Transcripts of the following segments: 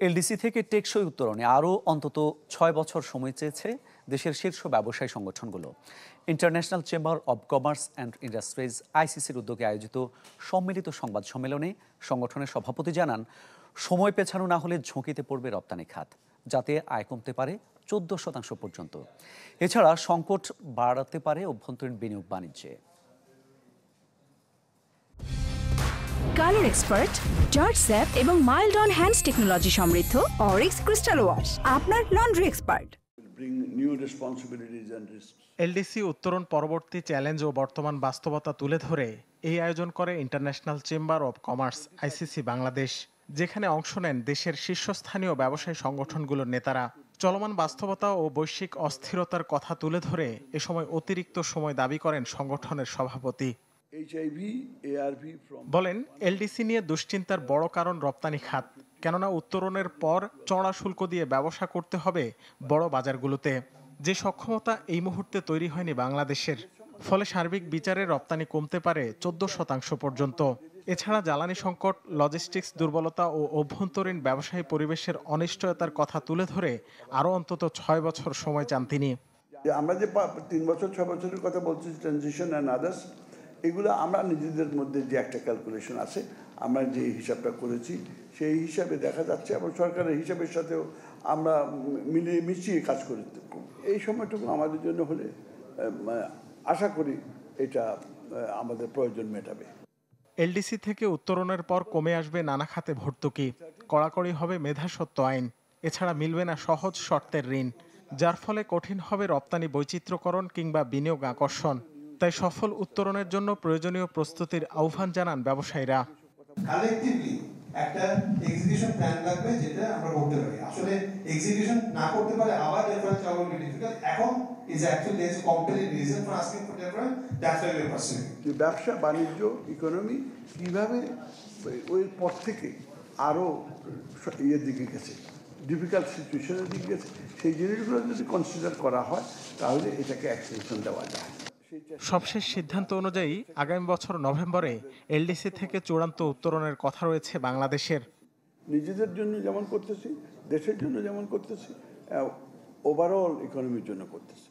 LDC থেকে টেকসই উত্তরণে আরও অন্তত ৬ বছর সময় চেয়েছে দেশের শীর্ষ ব্যবসায়ী সংগঠনগুলো। International chamber of commerce and industries আইসিসির উদ্যোগে আয়োজিত সম্মিলিত সংবাদ সম্মেলনে সংগঠনের সভাপতি জানান, সময় পেছানো না হলে ঝুঁকিতে পড়বে রপ্তানি খাত, যাতে আয় কমতে পারে ১৪% পর্যন্ত। এছাড়া সংকট বাড়াতে পারে অভ্যন্তরীণ বিনিয়োগ বাণিজ্যে। কালার এক্সপার্ট, জর্জ স্যাপ এবং মাইল্ড অন হ্যান্ডস টেকনোলজি সমৃদ্ধ অরিক্স ক্রিস্টাল ওয়াশ আপনার লন্ড্রি এক্সপার্ট। এলডিসি উত্তরণ পরবর্তী চ্যালেঞ্জ ও বর্তমান বাস্তবতা তুলে ধরে এই আয়োজন করে international chamber of commerce ICC Bangladesh, যেখানে অংশ নেন দেশের শীর্ষস্থানীয় ব্যবসায়ী সংগঠনগুলোর নেতারা। চলমান বাস্তবতা ও বৈশ্বিক অস্থিরতার কথা তুলে ধরে এ সময় অতিরিক্ত সময় দাবি করেন সংগঠনের সভাপতি। বলেন, এলডিসি নিয়ে দুশ্চিন্তার বড় কারণ রপ্তানি খাত, কেননা উত্তরণের পর চড়া শুল্ক দিয়ে ব্যবসা করতে হবে বড় বাজারগুলোতে, যে সক্ষমতা এই মুহূর্তে তৈরি হয়নি বাংলাদেশের। ফলে সার্বিক বিচারে রপ্তানি কমতে পারে ১৪% পর্যন্ত। এছাড়া জ্বালানি সংকট, লজিস্টিক্স দুর্বলতা ও অভ্যন্তরীণ ব্যবসায়ী পরিবেশের অনিশ্চয়তার কথা তুলে ধরে আরও অন্তত ৬ বছর সময় চান তিনি। আমরা যে ৩ বছর ৬ বছরের কথা বলছি, ট্রানজিশন অ্যান্ড আদার্স, এগুলো আমরা নিজেদের মধ্যে যে একটা ক্যালকুলেশন আছে, আমরা যে হিসাবটা করেছি সেই হিসাবে দেখা যাচ্ছে, এবং সরকারের হিসাবের সাথেও আমরা মিলিয়ে মিশিয়ে কাজ করি। এই সময়টুকু আমাদের জন্য হলে আশা করি এটা আমাদের প্রয়োজন মেটাবে। এলডিসি থেকে উত্তরণের পর কমে আসবে নানা খাতে ভর্তুকি, কড়াকড়ি হবে মেধাস্বত্ব আইন, এছাড়া মিলবে না সহজ শর্তের ঋণ, যার ফলে কঠিন হবে রপ্তানি বৈচিত্র্যকরণ কিংবা বিনিয়োগ আকর্ষণ। তাই সফল উত্তরণের জন্য প্রয়োজনীয় প্রস্তুতির আহ্বান জানান ব্যবসায়ীরা। কালেক্টিভলি একটা এক্সিকিউশন প্ল্যান লাগবে, যেটা আমরা করতে পারি। আসলে এক্সিকিউশন না করতে পারে আবার ডেফারেন্স চাওয়া ডিফিকাল্ট। এখন is actually there is a compelling reason for asking for deference, that's why we are pursuing. ব্যবসা বাণিজ্য ইকোনমি কিভাবে ওই পর থেকে আরো ইয়ের দিকে গেছে, ডিফিকাল্ট সিচুয়েশনের দিকে গেছে, সেই জিনিসগুলো যদি কনসিডার করা হয় তাহলে এটাকে এক্সটেনশন দেওয়া যায়। সবশেষ সিদ্ধান্ত অনুযায়ী আগামী বছর নভেম্বরে এলডিসি থেকে চূড়ান্ত উত্তরণের কথা রয়েছে বাংলাদেশের। নিজেদের জন্য যেমন করতেছি, দেশের জন্য যেমন করতেছি, ওভারঅল ইকোনমির জন্য করতেছি।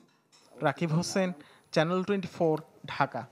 রাকিব হোসেন, চ্যানেল 24, ঢাকা।